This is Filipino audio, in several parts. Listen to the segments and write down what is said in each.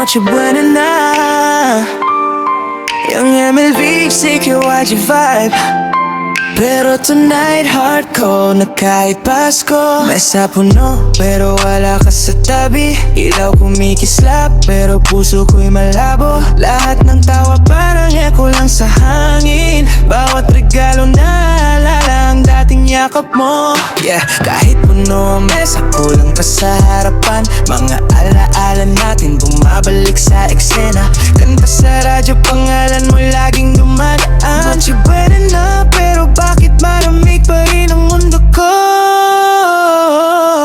Noche buena na. Yung MLV, CKYG vibe. Pero tonight heart ko na kahit Pasko. Mesa puno pero wala ka sa tabi. Ilaw kumikislap pero puso ko'y malabo. Lahat ng tawa parang echo lang sa hangin. Bawat regalo naalala ang dating yakap mo. Yeah, kahit puno ang mesa kulang ka sa harapan. Mga alaala natin bumabalik sa eksena. Kanta sa radyo pangalan mo laging dumadaan. Noche buena na pero bakit malamig pa rin ang mundo ko?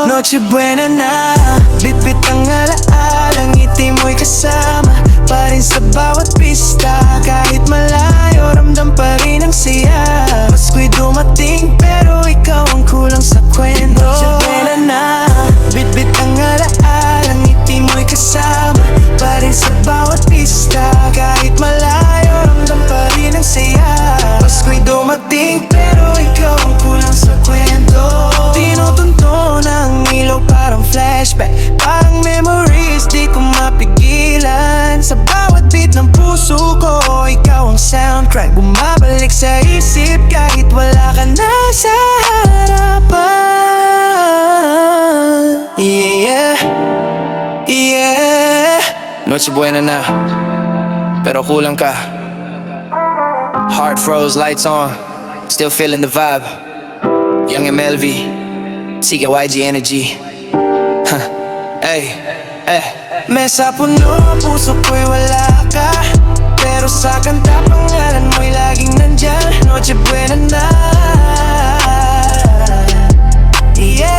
Noche buena na. Bitbit ang alaala, ngiti mo'y kasama pa rin sa bawat pista. Kahit malayo, ramdam pa rin ang siya. Pasko'y dumating pero ikaw ang kulang sa kwento. Noche buena na. Bitbit ang alaala, ngiti mo'y kasama pa rin sa bawat pista. Kahit malayo, ramdam pa rin ang siya. Pasko'y dumating pero ikaw ang kulang sa kwento. Tinutunto ng ilaw parang flashback. Parang memories di ko mapigilan. Sa bawat beat ng puso ko, ikaw ang soundtrack. Bumabalik sa isip kahit wala ka na sa harapan. Yeah, yeah. Noche buena na pero kulang ka. Heart froze, lights on, still feeling the vibe. Young MLV, CKYG energy. Hey, hey. Mesa puno, puso ko'y wala ka. Pero sa kanta pangalan mo'y laging nandyan. Noche buena na. Yeah.